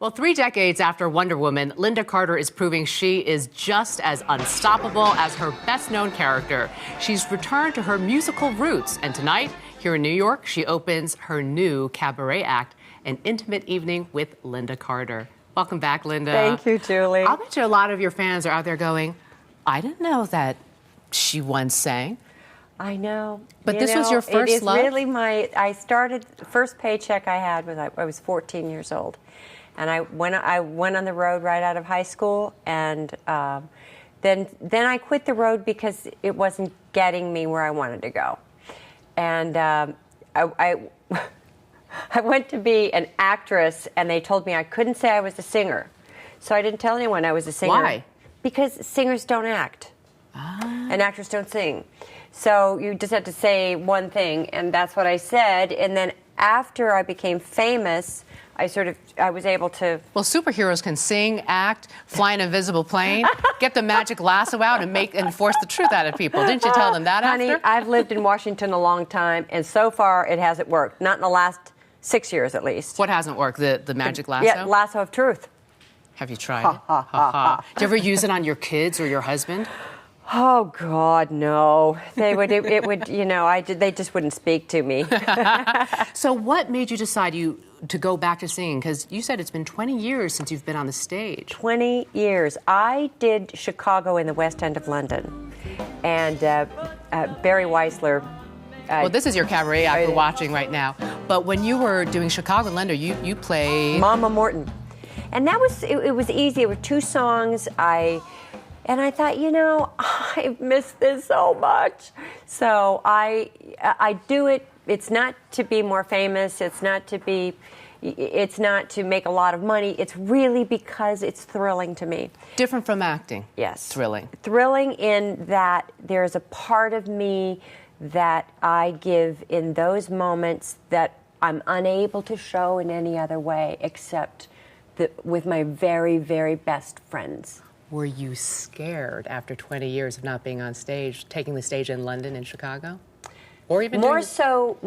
Well, 3 decades after Wonder Woman, Lynda Carter is proving she is just as unstoppable as her best-known character. She's returned to her musical roots, and tonight, here in New York, she opens her new cabaret act, An Intimate Evening with Lynda Carter. Welcome back, Lynda. Thank you, Julie. I'll bet you a lot of your fans are out there going, I didn't know that she once sang. I know. But this was your first love? It is really the first paycheck I had was I was 14 years old. And I went on the road right out of high school, and then I quit the road because it wasn't getting me where I wanted to go. And I went to be an actress, and they told me I couldn't say I was a singer. So I didn't tell anyone I was a singer. Why? Because singers don't act. And actors don't sing. So you just had to say one thing, and that's what I said. And then after I became famous, I was able to... Well, superheroes can sing, act, fly an invisible plane, get the magic lasso out and force the truth out of people. Didn't you tell them that Honey, after? I've lived in Washington a long time, and so far it hasn't worked. Not in the last 6 years, at least. What hasn't worked? The magic lasso? Yeah, lasso of truth. Have you tried it? Do you ever use it on your kids or your husband? Oh God, no! They would. It would. You know, they just wouldn't speak to me. So, what made you decide to go back to singing? Because you said it's been 20 years since you've been on the stage. 20 years. I did Chicago in the West End of London, and Barry Weissler. Well, this is your cabaret act we're watching right now. But when you were doing Chicago and Lynda, you played Mama Morton, and that was it was easy. It were 2 songs. And I thought, you know, I miss this so much. So I do it. It's not to be more famous. It's not to make a lot of money. It's really because it's thrilling to me. Different from acting. Yes. Thrilling. Thrilling in that there's a part of me that I give in those moments that I'm unable to show in any other way except with my very, very best friends. Were you scared after 20 years of not being on stage, taking the stage in London and Chicago? Or even more so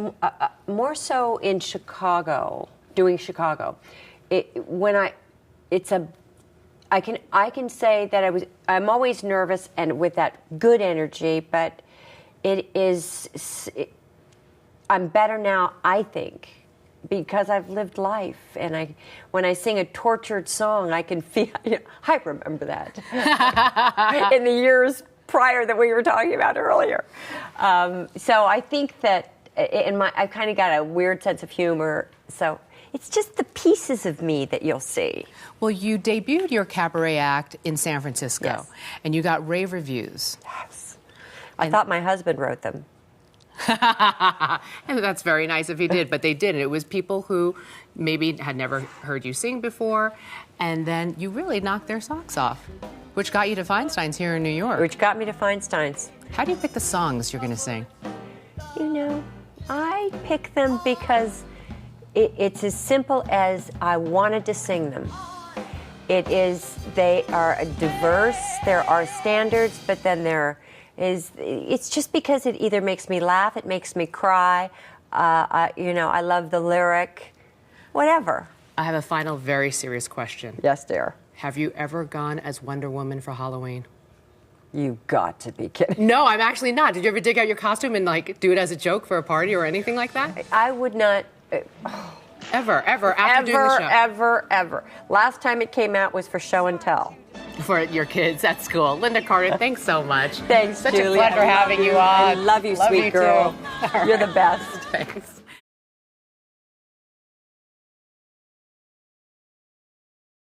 in Chicago, doing Chicago. I can say that I'm always nervous and with that good energy, but I'm better now, I think, because I've lived life, and when I sing a tortured song, I can feel. I remember that in the years prior that we were talking about earlier. So I think that I've kind of got a weird sense of humor. So it's just the pieces of me that you'll see. Well, you debuted your cabaret act in San Francisco, yes, and you got rave reviews. Yes, I thought my husband wrote them. And that's very nice if he did, but they didn't. It was people who maybe had never heard you sing before, and then you really knocked their socks off, which got you to Feinstein's here in New York. Which got me to Feinstein's. How do you pick the songs you're going to sing? You know, I pick them because it's as simple as I wanted to sing them. They are diverse, there are standards, but then it's just because it either makes me laugh, it makes me cry, I love the lyric, whatever. I have a final very serious question. Yes, dear. Have you ever gone as Wonder Woman for Halloween? You got to be kidding. No, I'm actually not. Did you ever dig out your costume and do it as a joke for a party or anything like that? I would not. Ever, after doing the show? Ever. Last time it came out was for show and tell. For your kids at school. Lynda Carter, thanks so much. Thanks, Such Julie. a pleasure having you on. I love you, sweet girl. Too. You're the best. Thanks.